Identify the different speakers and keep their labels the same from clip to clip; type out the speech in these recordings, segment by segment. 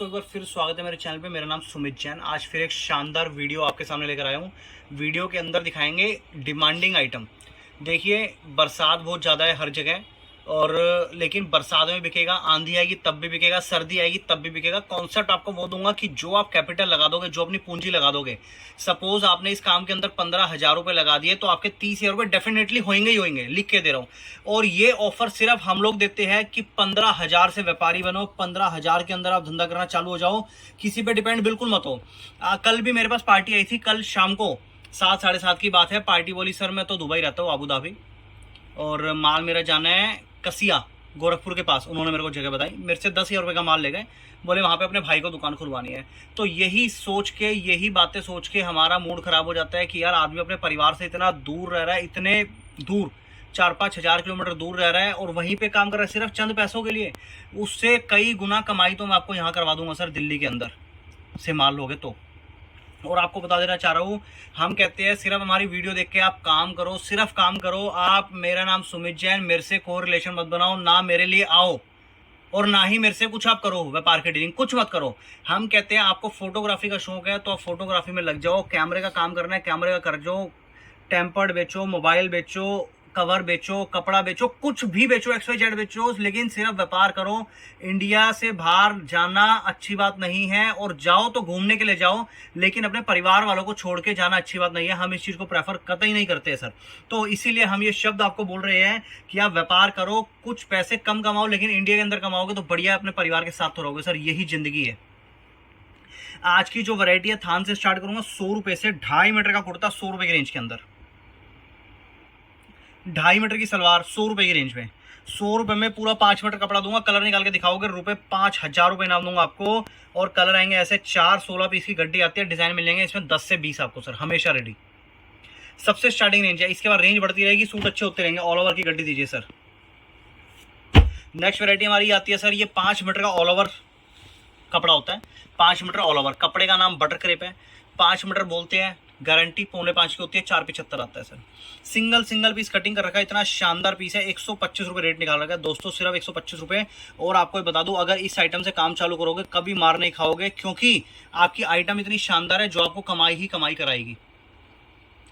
Speaker 1: दोस्तों एक बार फिर स्वागत है मेरे चैनल पे। मेरा नाम सुमित जैन। आज फिर एक शानदार वीडियो आपके सामने लेकर आया हूँ। वीडियो के अंदर दिखाएंगे डिमांडिंग आइटम। देखिए, बरसात बहुत ज़्यादा है हर जगह, और लेकिन बरसात में बिकेगा, आंधी आएगी तब भी बिकेगा, सर्दी आएगी तब भी बिकेगा। कॉन्सेप्ट आपको वो दूंगा कि जो आप कैपिटल लगा दोगे, जो अपनी पूंजी लगा दोगे, सपोज आपने इस काम के अंदर 15,000 रुपये लगा दिए तो आपके 30,000 रुपये डेफिनेटली होंगे ही होंगे, लिख के दे रहा हूँ। और ये ऑफर सिर्फ हम लोग देते हैं कि 15,000 से व्यापारी बनो, 15,000 के अंदर आप धंधा करना चालू हो जाओ, किसी पे डिपेंड बिल्कुल मत हो। कल भी मेरे पास पार्टी आई थी, कल शाम को 7 साढ़े 7 की बात है। पार्टी बोली सर मैं तो दुबई रहता हूँ, अबू धाबी, और माल मेरा जाना है कसिया गोरखपुर के पास। उन्होंने मेरे को जगह बताई, मेरे से 10,000 रुपये का माल ले गए, बोले वहाँ पे अपने भाई को दुकान खुलवानी है। तो यही सोच के, यही बातें सोच के हमारा मूड खराब हो जाता है कि यार आदमी अपने परिवार से इतना दूर रह रहा है, इतने दूर 4-5 हज़ार किलोमीटर दूर रह रहा है, और वहीं पे काम कर रहा है सिर्फ चंद पैसों के लिए। उससे कई गुना कमाई तो मैं आपको यहाँ करवा दूंगा सर, दिल्ली के अंदर से माल लोगे तो। और आपको बता देना चाह रहा हूँ, हम कहते हैं सिर्फ हमारी वीडियो देख के आप काम करो, सिर्फ काम करो। आप, मेरा नाम सुमित जैन, मेरे से कोई रिलेशन मत बनाओ, ना मेरे लिए आओ और ना ही मेरे से कुछ आप करो, व्यापार की डीलिंग कुछ मत करो। हम कहते हैं आपको फोटोग्राफी का शौक है तो आप फोटोग्राफी में लग जाओ, कैमरे का काम करना है कैमरे का कर जाओ, टेम्पर्ड बेचो, मोबाइल बेचो, कवर बेचो, कपड़ा बेचो, कुछ भी बेचो, XYZ बेचो, लेकिन सिर्फ व्यापार करो। इंडिया से बाहर जाना अच्छी बात नहीं है, और जाओ तो घूमने के लिए जाओ, लेकिन अपने परिवार वालों को छोड़ के जाना अच्छी बात नहीं है। हम इस चीज़ को प्रेफर कतई नहीं करते सर। तो इसीलिए हम ये शब्द आपको बोल रहे हैं कि आप व्यापार करो, कुछ पैसे कम कमाओ, लेकिन इंडिया के अंदर कमाओगे तो बढ़िया अपने परिवार के साथ तो रहोगे सर, यही जिंदगी है। आज की जो वैरायटी है, थान से स्टार्ट करूंगा 100 रुपये से। 2.5 मीटर का कुर्ता 100 रुपये की रेंज के अंदर, 2.5 मीटर की सलवार 100 रुपये की रेंज में। 100 रुपये में पूरा 5 मीटर कपड़ा दूंगा, कलर निकाल के दिखाओगे, रुपये 5,000 रुपये इनाम दूंगा आपको। और कलर आएंगे ऐसे 4-16 पीस की गड्डी आती है, डिजाइन मिलेंगे इसमें 10 से 20 आपको सर, हमेशा रेडी। सबसे स्टार्टिंग रेंज है, इसके बाद रेंज बढ़ती रहेगी, सूट अच्छे होते रहेंगे। ऑल ओवर की गड्डी दीजिए सर। नेक्स्ट वैरायटी हमारी आती है सर, ये 5 मीटर का ऑल ओवर कपड़ा होता है। 5 मीटर ऑल ओवर, कपड़े का नाम बटर क्रेप है। 5 मीटर बोलते हैं, गारंटी 4.25 की होती है, 475 आता है सर। सिंगल पीस कटिंग कर रखा है, इतना शानदार पीस है। 125 रुपये रेट निकाल रखा है दोस्तों, सिर्फ 125 रुपये। और आपको बता दूं, अगर इस आइटम से काम चालू करोगे कभी मार नहीं खाओगे, क्योंकि आपकी आइटम इतनी शानदार है जो आपको कमाई ही कमाई कराएगी।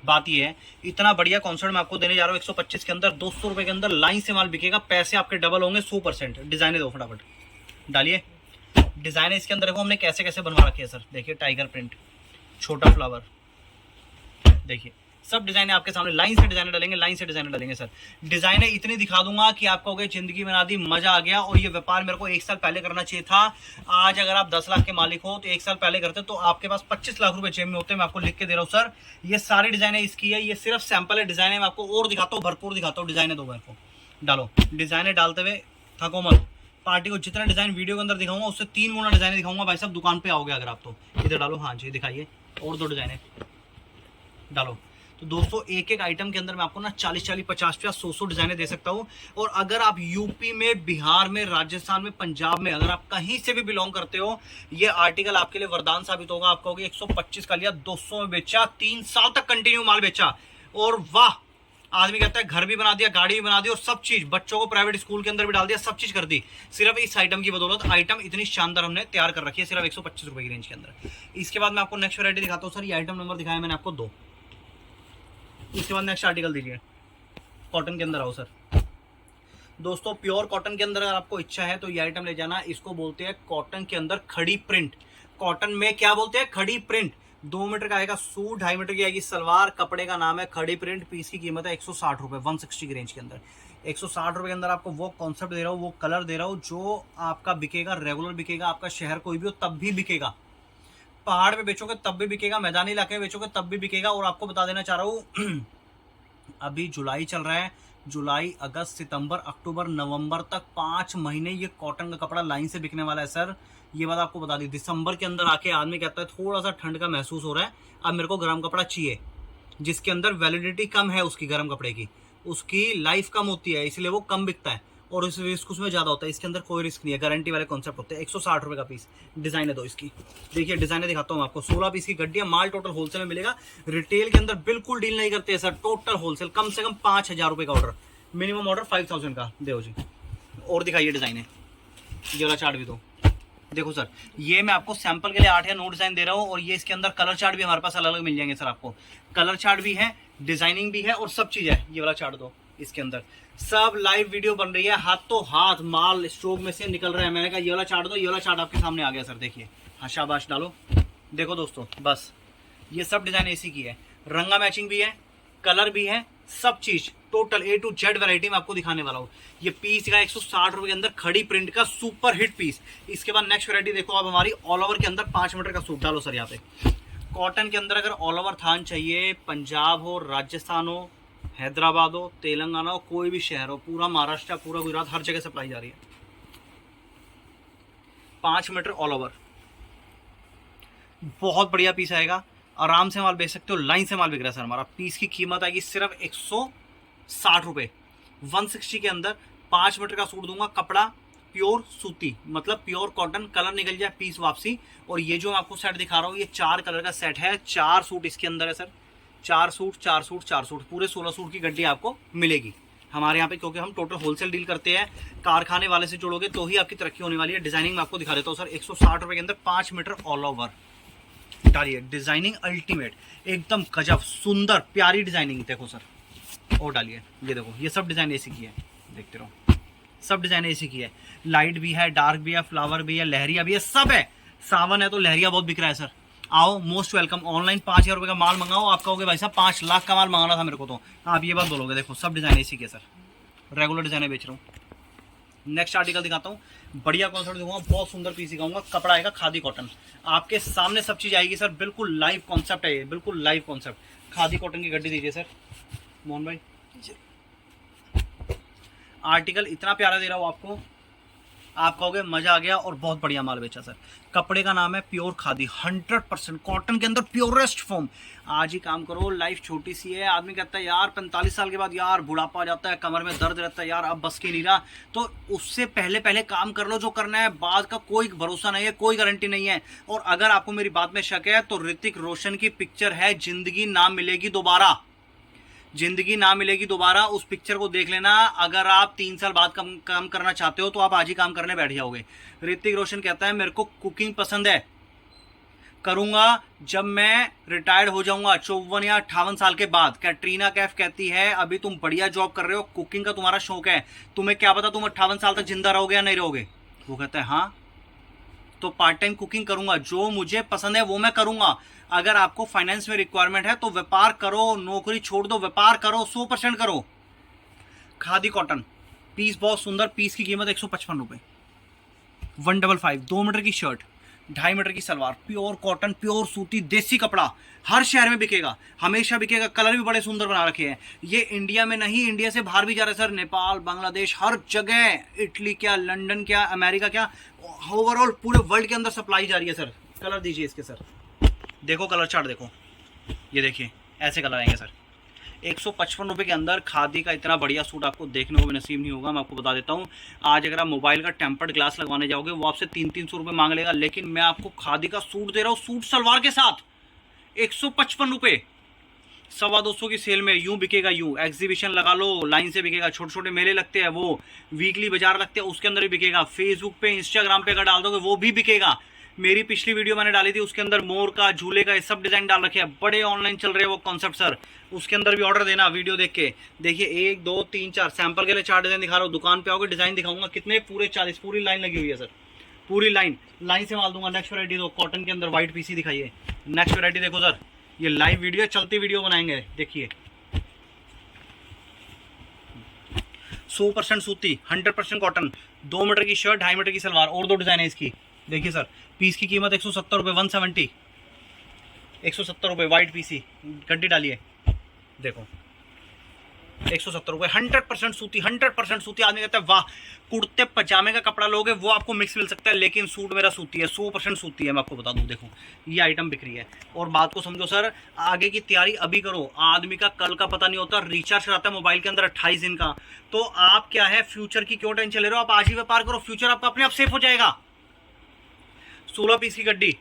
Speaker 1: बात ये है, इतना बढ़िया कॉन्सेप्ट मैं आपको देने जा रहा हूँ 125 के अंदर। 200 रुपये के अंदर लाइन से माल बिकेगा, पैसे आपके डबल होंगे 100%। डिजाइने दो फटाफट, डालिए डिजाइन। इसके अंदर देखो हमने कैसे कैसे बनवा रखी है सर। देखिए, टाइगर प्रिंट, छोटा फ्लावर, देखिए सब डिजाइन आपके सामने। लाइन से डिजाइन डालेंगे, लाइन से डिजाइन डालेंगे सर। डिजाइने इतनी दिखा दूंगा कि आपको कहोगे जिंदगी बना दी, मजा आ गया। और ये व्यापार मेरे को 1 साल पहले करना चाहिए था। आज अगर आप 10 लाख के मालिक हो तो 1 साल पहले करते तो आपके पास 25 लाख रुपए जेब में होते। मैं आपको लिख के दे रहा हूँ सर, ये सारी डिजाइने इसकी है। ये सिर्फ सैंपल है, डिजाइन मैं आपको और दिखाता हूँ, भरपूर दिखाता हूँ। डिजाइने दो मेरे को, डालो डिजाइने। डालते हुए थको मत। पार्टी को जितना डिजाइन वीडियो के अंदर दिखाऊंगा उससे 3 गुना डिजाइन दिखाऊंगा भाई साहब। दुकान पे आओगे अगर आप तो इधर डालो, हाँ जी दिखाइए, और 2 डिजाइने डालो। तो दोस्तों एक एक आइटम के अंदर मैं आपको ना 40-40, 50-50, 100-100 डिजाइने दे सकता हूँ। और अगर आप यूपी में, बिहार में, राजस्थान में, पंजाब में, अगर आप कहीं से भी बिलोंग करते हो, ये आर्टिकल आपके लिए वरदान साबित होगा। आप कहोगे 125 का लिया, 200 में बेचा, 3 साल तक कंटिन्यू माल बेचा, और वाह, आदमी कहता है घर भी बना दिया, गाड़ी भी बना दी, और सब चीज, बच्चों को प्राइवेट स्कूल के अंदर भी डाल दिया, सब चीज कर दी सिर्फ इस आइटम की बदौलत। आइटम इतनी शानदार हमने तैयार कर रखी है सिर्फ 125 रुपए की रेंज के अंदर। इसके बाद मैं आपको नेक्स्ट वैरायटी दिखाता हूँ सर। ये आइटम नंबर दिखाया मैंने आपको 2। इसके बाद नेक्स्ट आर्टिकल दीजिए। कॉटन के अंदर आओ सर। दोस्तों प्योर कॉटन के अंदर अगर आपको इच्छा है तो ये आइटम ले जाना। इसको बोलते हैं कॉटन के अंदर खड़ी प्रिंट। कॉटन में क्या बोलते हैं? खड़ी प्रिंट। 2 मीटर का आएगा सूट, 2.5 मीटर की आएगी सलवार, कपड़े का नाम है खड़ी प्रिंट। पीस की कीमत है 160 रुपये, 160 की रेंज के अंदर। 160 रुपये के अंदर आपको वो कॉन्सेप्ट दे रहा हूँ, वो कलर दे रहा हूँ जो आपका बिकेगा, रेगुलर बिकेगा। आपका शहर कोई भी हो तब भी बिकेगा, पहाड़ पे बेचोगे तब भी बिकेगा, मैदानी इलाके में बेचोगे तब भी बिकेगा। और आपको बता देना चाह रहा हूँ अभी जुलाई चल रहा है, जुलाई, अगस्त, सितंबर, अक्टूबर, नवंबर तक 5 महीने ये कॉटन का कपड़ा लाइन से बिकने वाला है सर। ये बात आपको बता दी। दिसंबर के अंदर आके आदमी कहता है थोड़ा सा ठंड का महसूस हो रहा है, अब मेरे को गर्म कपड़ा चाहिए, जिसके अंदर वैलिडिटी कम है उसकी, गर्म कपड़े की, उसकी लाइफ कम होती है, इसलिए वो कम बिकता है और उस रिस्क उसमें ज़्यादा होता है। इसके अंदर कोई रिस्क नहीं है, गारंटी वाले कॉन्सेप्ट होते हैं। 160 रुपये का पीस। डिजाइन है दो इसकी, देखिए डिजाइने दिखाता हूँ आपको। 16 पीस की गड्डी है, माल टोटल होलसेल में मिलेगा। रिटेल के अंदर बिल्कुल डील नहीं करते हैं सर, टोटल होलसेल। कम से कम 5,000 रुपये का ऑर्डर, मिनिमम ऑर्डर 5,000 का दे जी। और दिखाइए डिजाइन है, ये वाला चार्ट भी दो, देखो सर, ये मैं आपको सैंपल के लिए 8 या 9 डिजाइन दे रहा हूँ, और ये इसके अंदर कलर चार्ट भी हमारे पास अलग अलग मिल जाएंगे सर। आपको कलर चार्ट भी है, डिजाइनिंग भी है, और सब चीज है। ये वाला चार्ट दो, इसके अंदर सब लाइव वीडियो बन रही है, हाथों हाथ माल स्टॉक में से निकल रहा है। मैंने कहा ये वाला चार्ट दो, ये वाला चार्ट आपके सामने आ गया सर। देखिए, हाँ शाबाश डालो। देखो दोस्तों, बस ये सब डिजाइन एसी की है, रंगा मैचिंग भी है, कलर भी है, सब चीज total A to Z variety में आपको दिखाने वाला हूँ। ये पीस का 160 रुपए के अंदर खड़ी प्रिंट का सुपर हिट पीस। इसके बाद नेक्स्ट वैरायटी देखो आप हमारी, ऑल ओवर के अंदर 5 मीटर का सूट। डालो सर यहाँ पे, कॉटन के अंदर अगर ऑल ओवर थान चाहिए, पंजाब हो, राजस्थान हो, हैदराबाद हो, तेलंगाना हो, कोई भी शहर हो, पूरा महाराष्ट्र, पूरा गुजरात, हर जगह सप्लाई जा रही है। 5 मीटर ऑल ओवर, बहुत बढ़िया पीस आएगा, आराम से माल बेच सकते हो। लाइन से माल बिक रहा है सर हमारा। पीस की कीमत आएगी सिर्फ 160 रुपये। 160 के अंदर 5 मीटर का सूट दूंगा, कपड़ा प्योर सूती, मतलब प्योर कॉटन, कलर निकल जाए पीस वापसी। और ये जो मैं आपको सेट दिखा रहा हूँ, ये 4 कलर का सेट है, 4 सूट इसके अंदर है सर। 4 सूट 4 सूट 4 सूट, पूरे 16 सूट की गड्डी आपको मिलेगी हमारे यहाँ पे, क्योंकि हम टोटल होलसेल डील करते हैं। कारखाने वाले से जुड़ोगे तो ही आपकी तरक्की होने वाली है। डिजाइनिंग में आपको दिखा देता हूँ सर। 160 रुपये के अंदर 5 मीटर ऑल ओवर। डालिए, डिजाइनिंग अल्टीमेट, एकदम गजब सुंदर प्यारी डिजाइनिंग। देखो सर, और डालिए, ये देखो, ये सब डिजाइन एसी की है, देखते रहो, सब डिजाइन एसी की है। लाइट भी है, डार्क भी है, फ्लावर भी है, लहरिया भी है, सब है। सावन है तो लहरिया बहुत बिक रहा है सर। आओ, मोस्ट वेलकम। ऑनलाइन 5,000 रुपये का माल मंगाओ, आप कहोगे भाई साहब 5 लाख का माल मंगाना था मेरे को, तो आप ये बात बोलोगे। देखो सब डिजाइन एसी के सर, रेगुलर डिजाइन बेच रहा हूँ। नेक्स्ट आर्टिकल दिखाता हूँ, बढ़िया कॉन्सेप्ट दिखाऊंगा, बहुत सुंदर पीस दिखाऊंगा। कपड़ा आएगा खादी कॉटन, आपके सामने सब चीज आएगी सर। बिल्कुल लाइव कॉन्सेप्ट है ये, बिल्कुल लाइव कॉन्सेप्ट। खादी कॉटन की गड्डी दीजिए सर मोहन भाई। आर्टिकल इतना प्यारा दे रहा हूँ आपको, आप कहोगे मजा आ गया, और बहुत बढ़िया माल बेचा सर। कपड़े का नाम है प्योर खादी, 100% कॉटन के अंदर प्योरेस्ट फॉर्म। आज ही काम करो, लाइफ छोटी सी है। आदमी कहता है यार 45 साल के बाद यार बुढ़ापा आ जाता है, कमर में दर्द रहता है यार, अब बस की नहीं रहा, तो उससे पहले पहले काम कर लो जो करना है। बाद का कोई भरोसा नहीं है, कोई गारंटी नहीं है। और अगर आपको मेरी बात में शक है तो ऋतिक रोशन की पिक्चर है जिंदगी ना मिलेगी दोबारा, जिंदगी ना मिलेगी दोबारा, उस पिक्चर को देख लेना। अगर आप 3 साल बाद काम करना चाहते हो तो आप आज ही काम करने बैठ जाओगे। ऋतिक रोशन कहता है मेरे को कुकिंग पसंद है, करूंगा जब मैं रिटायर्ड हो जाऊंगा 54 या 58 साल के बाद। कैटरीना कैफ कहती है अभी तुम बढ़िया जॉब कर रहे हो, कुकिंग का तुम्हारा शौक है, तुम्हें क्या पता तुम 58 साल तक जिंदा रहोगे या नहीं रहोगे। वो कहता है हाँ, तो पार्ट टाइम कुकिंग करूंगा, जो मुझे पसंद है वो मैं करूंगा। अगर आपको फाइनेंस में रिक्वायरमेंट है तो व्यापार करो, नौकरी छोड़ दो, व्यापार करो, 100% करो। खादी कॉटन पीस बहुत सुंदर, पीस की कीमत 155 रुपये। 155, 2 मीटर की शर्ट, 2.5 मीटर की सलवार, प्योर कॉटन, प्योर सूती, देसी कपड़ा, हर शहर में बिकेगा, हमेशा बिकेगा। कलर भी बड़े सुंदर बना रखे हैं। ये इंडिया में नहीं, इंडिया से बाहर भी जा रहा है सर, नेपाल, बांग्लादेश, हर जगह, इटली क्या, लंदन क्या, अमेरिका क्या, ओवरऑल पूरे वर्ल्ड के अंदर सप्लाई जा रही है सर। कलर दीजिए इसके सर, देखो कलर चार्ट देखो, ये देखिए ऐसे कलर आएंगे सर। 155 रुपये के अंदर खादी का इतना बढ़िया सूट आपको देखने को भी नसीब नहीं होगा। मैं आपको बता देता हूँ, आज अगर आप मोबाइल का टेम्पर्ड ग्लास लगवाने जाओगे वो आपसे 300-300 रुपये मांग लेगा, लेकिन मैं आपको खादी का सूट दे रहा हूँ, सूट सलवार के साथ 155 रुपये। 250 की सेल में यूं बिकेगा, यूं एग्जीबिशन लगा लो, लाइन से बिकेगा। छोटे छोटे मेले लगते हैं, वो वीकली बाजार लगते हैं, उसके अंदर भी बिकेगा। फेसबुक पे, इंस्टाग्राम पे अगर डाल दोगे वो भी बिकेगा। मेरी पिछली वीडियो मैंने डाली थी, उसके अंदर मोर का, झूले का, ये सब डिजाइन डाल रखे हैं। बड़े ऑनलाइन चल रहे हैं वो कॉन्सेप्ट सर, उसके अंदर भी ऑर्डर देना। वीडियो देख के देखिए, 1 2 3 4 सैंपल के लिए 4 डिजाइन दिखा रहा हूँ। दुकान पे आओगे डिजाइन दिखाऊंगा, कितने पूरे 40, पूरी लाइन लगी हुई है सर, पूरी लाइन से माल दूंगा। नेक्स्ट वैरायटी दो, कॉटन के अंदर व्हाइट पीसी दिखाइए। नेक्स्ट वैरायटी देखो सर, ये लाइव वीडियो, चलती वीडियो बनाएंगे, देखिए 100% सूती, 100% कॉटन, 2 मीटर की शर्ट, 2.5 मीटर की सलवार, और 2 डिजाइन है इसकी। देखिए सर, पीस की कीमत 170 रुपये, 170, 170 रुपये। व्हाइट पीसी गड्डी डालिए, देखो 170 रुपये। 100% सूती, 100% सूती। आदमी कहता है वाह, कुर्ते पजामे का कपड़ा लोगे वो आपको मिक्स मिल सकता है, लेकिन सूट मेरा सूती है, 100% सूती है। मैं आपको बता दूं, देखो ये आइटम बिक रही है। और बात को समझो सर, आगे की तैयारी अभी करो। आदमी का कल का पता नहीं होता। रिचार्ज कराता है मोबाइल के अंदर 28 दिन का, तो आप क्या है, फ्यूचर की क्यों टेंशन ले रहे हो? आप आज ही व्यापार करो, फ्यूचर आपका अपने आप सेफ हो जाएगा। 16 पीस की गड्डी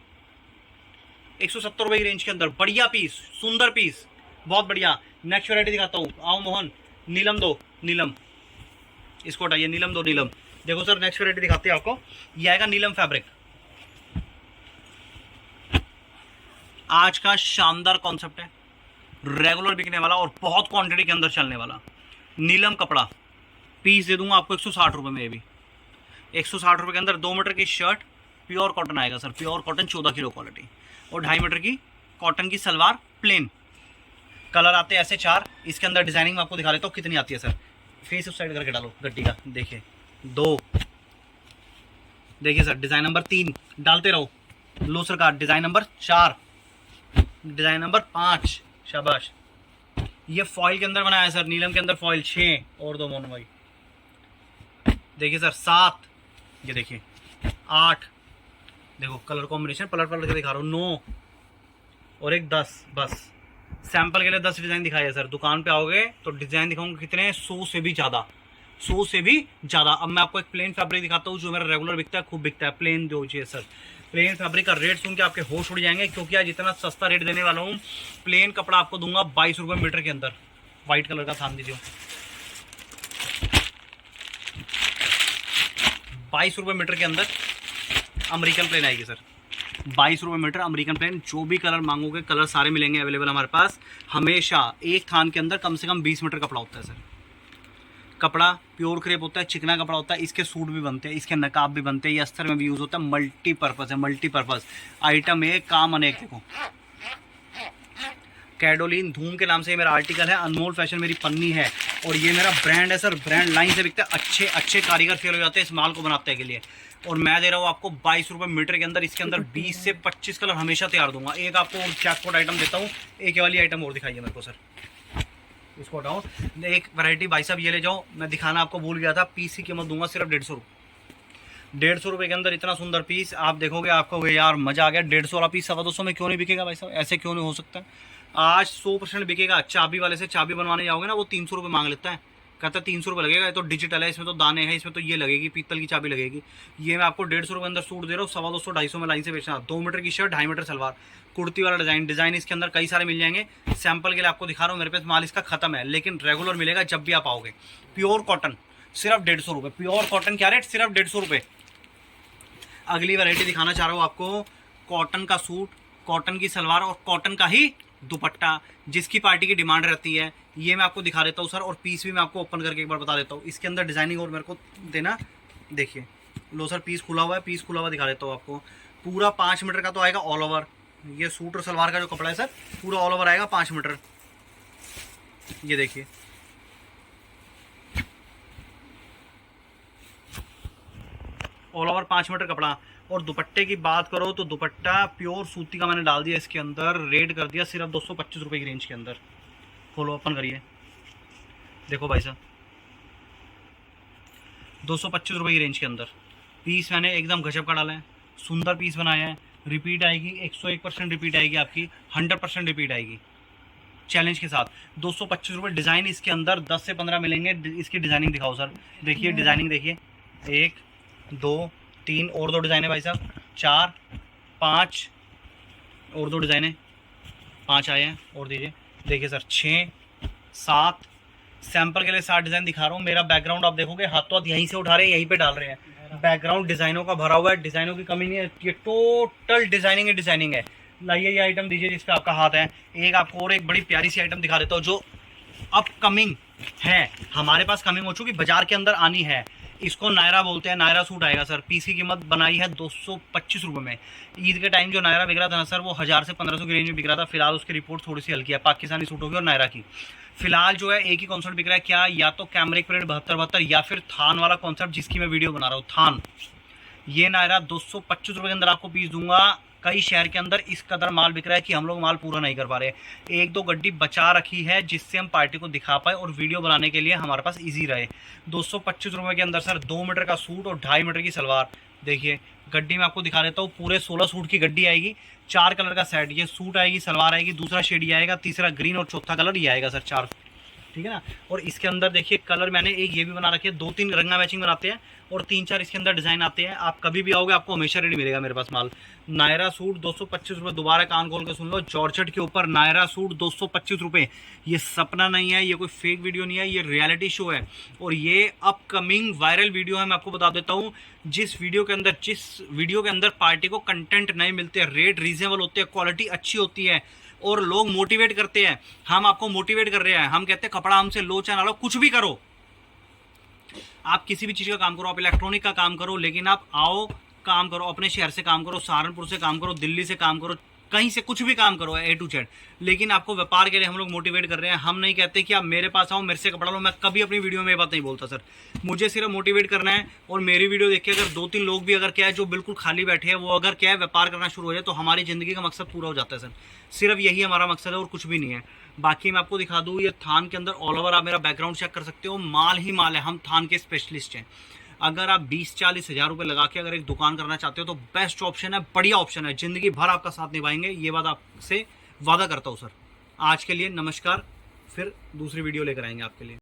Speaker 1: 170 रुपये की रेंज के अंदर, बढ़िया पीस, सुंदर पीस, बहुत बढ़िया। नेक्स्ट वैरायटी दिखाता हूँ, आओ मोहन, नीलम दो, नीलम, इसको हटाइए, नीलम दो, नीलम। देखो सर, नेक्स्ट वैरायटी दिखाते हैं आपको, ये आएगा नीलम फैब्रिक, आज का शानदार कॉन्सेप्ट है, रेगुलर बिकने वाला और बहुत क्वांटिटी के अंदर चलने वाला। नीलम कपड़ा पीस दे दूंगा आपको 160 रुपये में। ये भी 160 रुपये के अंदर 2 मीटर की शर्ट, प्योर कॉटन आएगा sir, pure cotton 14 kilo quality, और 2.5 मीटर की कॉटन की सलवार प्लेन। कलर आते हैं ऐसे 4। इसके अंदर डिजाइनिंग में आपको दिखा देता हूँ कितनी आती है सर। फेस उस साइड करके डालो गड्डी का, देखिए 2, देखिए सर डिजाइन नंबर 3 डालते रहो। लो सरकार डिजाइन नंबर 4, डिजाइन नंबर 5, शाबाश। ये फॉइल के अंदर बनाया है सर, नीलम के अंदर फॉइल 6 और 2 मोनो भाई। देखिए सर 7, ये देखिए 8, देखो कलर कॉम्बिनेशन पलट पलट के दिखा रहा हूँ, 9 और एक 10। बस सैंपल के लिए 10 डिज़ाइन दिखाई है सर। दुकान पे आओगे तो डिज़ाइन दिखाऊंगा कितने, 100 से भी ज़्यादा, 100 से भी ज़्यादा। अब मैं आपको एक प्लेन फैब्रिक दिखाता हूँ जो मेरा रेगुलर बिकता है, खूब बिकता है। प्लेन जो चाहिए सर, प्लेन फैब्रिक का रेट सुन के आपके होश उड़ जाएंगे, क्योंकि आज इतना सस्ता रेट देने वाला हूँ। प्लेन कपड़ा आपको दूंगा 22 रुपये मीटर के अंदर। व्हाइट कलर का थान दीजिए, 22 रुपये मीटर के अंदर अमेरिकन प्लेन आएगी सर। 22 रुपये मीटर अमेरिकन प्लेन। जो भी कलर मांगोगे कलर सारे मिलेंगे अवेलेबल हमारे पास। हमेशा एक थान के अंदर कम से कम 20 मीटर कपड़ा होता है सर। कपड़ा प्योर क्रेप होता है, चिकना कपड़ा होता है। इसके सूट भी बनते हैं, इसके नकाब भी बनते हैं, ये अस्तर में भी यूज़ होता है। मल्टीपर्पज़ है, मल्टीपर्पज़ आइटम है, काम अनेक। देखो कैडोलिन धूम के नाम से ये मेरा आर्टिकल है। अनमोल फैशन मेरी पन्नी है और ये मेरा ब्रांड है सर। ब्रांड लाइन से बिकता है, अच्छे अच्छे कारीगर फेल हो जाते हैं इस माल को बनाते के लिए। और मैं दे रहा हूँ आपको 22 रुपये मीटर के अंदर। इसके अंदर 20 से 25 कलर हमेशा तैयार दूंगा। एक आपको जैकपॉट आइटम देता हूँ, एक वाली आइटम और दिखाइए मेरे को सर। इसको हटाओ, एक वैरायटी भाई साहब ये ले जाओ। मैं दिखाना आपको भूल गया था, पीस की कीमत दूंगा सिर्फ 150 रुपये। 150 रुपये के अंदर इतना सुंदर पीस आप देखोगे, आपको यार मजा आ गया। 150 वाला पीस 250 में क्यों नहीं बिकेगा भाई साहब? ऐसे क्यों नहीं हो सकता? आज 100% बिकेगा। चाबी वाले से चाबी बनवाने जाओगे ना, वो 300 रुपये मांग लेता है, कहता है 300 रुपये लगेगा। ये तो डिजिटल है, इसमें तो दाने हैं, इसमें तो ये लगेगी, पीतल की चाबी लगेगी। ये मैं आपको 150 रुपये अंदर सूट दे रहा हूँ। 250 250 में लाइन से बेचना। 2 मीटर की शर्ट, 2.5 मीटर सलवार, कुर्ती वाला डिज़ाइन इसके अंदर कई सारे मिल जाएंगे। सैंपल के लिए आपको दिखा रहा हूँ, मेरे पास माल इसका खत्म है, लेकिन रेगुलर मिलेगा जब भी आप आओगे। प्योर कॉटन सिर्फ 150 रुपये। प्योर कॉटन क्या रेट? सिर्फ 150 रुपये। अगली वैरायटी दिखाना चाह रहा हूँ आपको, कॉटन का सूट, कॉटन की सलवार और कॉटन का ही दुपट्टा, जिसकी पार्टी की डिमांड रहती है। ये मैं आपको दिखा देता हूँ सर, और पीस भी मैं आपको ओपन करके एक बार बता देता हूँ। इसके अंदर डिजाइनिंग और मेरे को देना। देखिए लो सर, पीस खुला हुआ है, पीस खुला हुआ दिखा देता हूँ आपको। पूरा 5 मीटर का तो आएगा ऑल ओवर। ये सूट और सलवार का जो कपड़ा है सर, पूरा ऑल ओवर आएगा 5 मीटर। ये देखिए ऑल ओवर 5 मीटर कपड़ा। और दुपट्टे की बात करो तो दुपट्टा प्योर सूती का मैंने डाल दिया इसके अंदर, रेट कर दिया सिर्फ 225 रुपये की रेंज के अंदर। खोलो, ओपन करिए, देखो भाई साहब 225 रुपये की रेंज के अंदर। पीस मैंने एकदम गजब का डाला है, सुंदर पीस बनाया है। रिपीट आएगी, 101% रिपीट आएगी आपकी, 100% रिपीट आएगी चैलेंज के साथ। 225 रुपये। डिज़ाइन इसके अंदर 10 से 15 मिलेंगे। इसकी डिज़ाइनिंग दिखाओ सर। देखिए डिज़ाइनिंग देखिए, 1 2 3 और 2 डिज़ाइन है भाई साहब, 4 5 और 2 डिज़ाइन है, 5 आए हैं और दीजिए। देखिए सर 6 7 सैंपल के लिए 7 डिज़ाइन दिखा रहा हूँ। मेरा बैकग्राउंड आप देखोगे, हाथों हाथ यहीं से उठा रहे हैं, यहीं पे डाल रहे हैं। बैकग्राउंड डिज़ाइनों का भरा हुआ है, डिज़ाइनों की कमी नहीं है। ये टोटल डिज़ाइनिंग है। लाइए ये आइटम दीजिए जिस पे आपका हाथ है। एक आपको और एक बड़ी प्यारी सी आइटम दिखा देता हूँ जो अपकमिंग है, हमारे पास कमिंग हो चुकी, बाजार के अंदर आनी है। इसको नायरा बोलते हैं, नायरा सूट आएगा सर। पीस की कीमत बनाई है 225 रुपये में। ईद के टाइम जो नायरा बिक रहा था ना सर, वो 1000 से 1500 की रेंज में बिक रहा था। फिलहाल उसकी रिपोर्ट थोड़ी सी हल्की है, पाकिस्तानी सूट होगी और नायरा की। फिलहाल जो है एक ही कॉन्सेप्ट बिक रहा है, क्या? या तो कैमरिक प्रिंट 72 या फिर थान वाला कॉन्सेप्ट जिसकी मैं वीडियो बना रहा हूँ, थान। ये नायरा 225 रुपये के अंदर आपको पीस दूंगा। कई शहर के अंदर इस कदर माल बिक रहा है कि हम लोग माल पूरा नहीं कर पा रहे। 1-2 गड्डी बचा रखी है जिससे हम पार्टी को दिखा पाए और वीडियो बनाने के लिए हमारे पास इजी रहे। 225 रुपये के अंदर सर 2 मीटर का सूट और 2.5 मीटर की सलवार। देखिए गड्डी में आपको दिखा देता हूँ, पूरे 16 सूट की गड्डी आएगी। 4 कलर का सेट, ये सूट आएगी, सलवार आएगी, दूसरा शेड ये आएगा, तीसरा ग्रीन और चौथा कलर ये आएगा सर। 4 ठीक है ना। और इसके अंदर देखिए कलर मैंने एक ये भी बना रखे हैं, 2-3 रंगा मैचिंग बनाते हैं और 3-4 इसके अंदर डिज़ाइन आते हैं। आप कभी भी आओगे आपको हमेशा रेडी मिलेगा मेरे पास माल। नायरा सूट 225 रुपये, दोबारा कान खोल के सुन लो, जॉर्जेट के ऊपर नायरा सूट 225 रुपये। ये सपना नहीं है, ये कोई फेक वीडियो नहीं है, ये रियलिटी शो है और ये अपकमिंग वायरल वीडियो है। मैं आपको बता देता हूँ, जिस वीडियो के अंदर पार्टी को कंटेंट नहीं मिलते, रेट रीजनेबल होते हैं, क्वालिटी अच्छी होती है और लोग मोटिवेट करते हैं। हम आपको मोटिवेट कर रहे हैं, हम कहते हैं कपड़ा हमसे लो चाहे ना लो, कुछ भी करो, आप किसी भी चीज़ का काम करो, आप इलेक्ट्रॉनिक का काम करो, लेकिन आप आओ काम करो, अपने शहर से काम करो, सहारनपुर से काम करो, दिल्ली से काम करो, कहीं से कुछ भी काम करो A to Z। लेकिन आपको व्यापार के लिए हम लोग मोटिवेट कर रहे हैं। हम नहीं कहते कि आप मेरे पास आओ मेरे से कपड़ा लो। मैं कभी अपनी वीडियो में ये बात नहीं बोलता सर। मुझे सिर्फ मोटिवेट करना है और मेरी वीडियो देख के अगर 2-3 लोग भी अगर क्या है जो बिल्कुल खाली बैठे हैं, वो अगर क्या है व्यापार करना शुरू हो जाए, तो हमारी ज़िंदगी का मकसद पूरा हो जाता है सर। सिर्फ यही हमारा मकसद है और कुछ भी नहीं है। बाकी मैं आपको दिखा दूँ, ये थान के अंदर ऑल ओवर आप मेरा बैकग्राउंड चेक कर सकते हो, माल ही माल है। हम थान के स्पेशलिस्ट हैं। अगर आप 20-40 हज़ार रुपये लगा के अगर एक दुकान करना चाहते हो तो बेस्ट ऑप्शन है, बढ़िया ऑप्शन है, ज़िंदगी भर आपका साथ निभाएंगे, ये बात आपसे वादा करता हूँ सर। आज के लिए नमस्कार, फिर दूसरी वीडियो लेकर आएंगे आपके लिए।